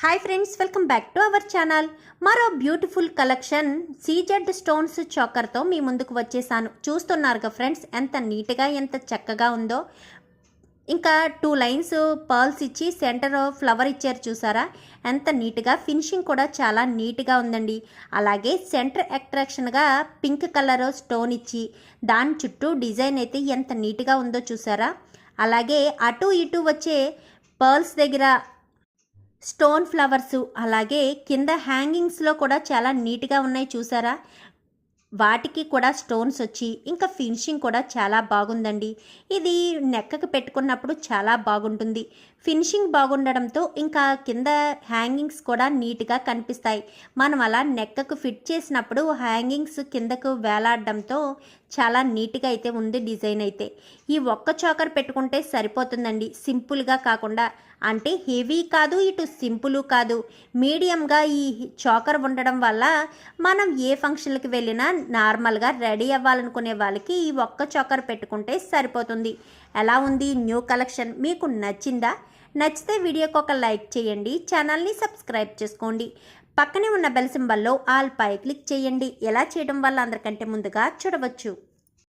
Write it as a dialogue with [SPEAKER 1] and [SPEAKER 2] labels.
[SPEAKER 1] Hi friends, welcome back to our channel. మరో beautiful collection CZ stones చాకర్తో మీ ముందుకు వచ్చేసాను. చూస్తున్నారుగా ఫ్రెండ్స్, ఎంత నీట్గా ఎంత చక్కగా ఉందో. ఇంకా 2 లైన్స్ పర్ల్స్ ఇచ్చి సెంటర్ ఫ్లవర్ ఇచ్చారు, చూసారా ఎంత నీట్గా. ఫినిషింగ్ కూడా చాలా నీట్గా ఉందండి. అలాగే సెంటర్ అట్రాక్షన్గా పింక్ కలర్ స్టోన్ ఇచ్చి దాని చుట్టూ డిజైన్ అయితే ఎంత నీట్గా ఉందో చూసారా. అలాగే అటు ఇటు వచ్చే పర్ల్స్ దగ్గర స్టోన్ ఫ్లవర్స్, అలాగే కింద హ్యాంగింగ్స్లో కూడా చాలా నీట్గా ఉన్నాయి చూసారా. వాటికి కూడా స్టోన్స్ వచ్చి ఇంకా ఫినిషింగ్ కూడా చాలా బాగుందండి. ఇది నెక్కకు పెట్టుకున్నప్పుడు చాలా బాగుంటుంది. ఫినిషింగ్ బాగుండడంతో ఇంకా కింద హ్యాంగింగ్స్ కూడా నీట్గా కనిపిస్తాయి. మనం అలా నెక్కకు ఫిట్ చేసినప్పుడు హ్యాంగింగ్స్ కిందకు వేలాడడంతో చాలా నీట్గా అయితే ఉంది డిజైన్ అయితే. ఈ ఒక్క చాకర్ పెట్టుకుంటే సరిపోతుందండి, సింపుల్గా కాకుండా. అంటే హెవీ కాదు, ఇటు సింపుల్ కాదు, మీడియంగా ఈ చాకర్ ఉండడం వల్ల మనం ఏ ఫంక్షన్కి వెళ్ళినా నార్మల్గా రెడీ అవ్వాలనుకునే వాళ్ళకి ఈ ఒక్క చాకర్ పెట్టుకుంటే సరిపోతుంది. ఎలా ఉంది న్యూ కలెక్షన్? మీకు నచ్చిందా? నచ్చితే వీడియోకి ఒక లైక్ చేయండి, ఛానల్ని సబ్స్క్రైబ్ చేసుకోండి. పక్కనే ఉన్న బెల్ సింబల్లో ఆల్ పై క్లిక్ చేయండి. ఎలా చేయడం వల్ల అందరికంటే ముందుగా చూడవచ్చు.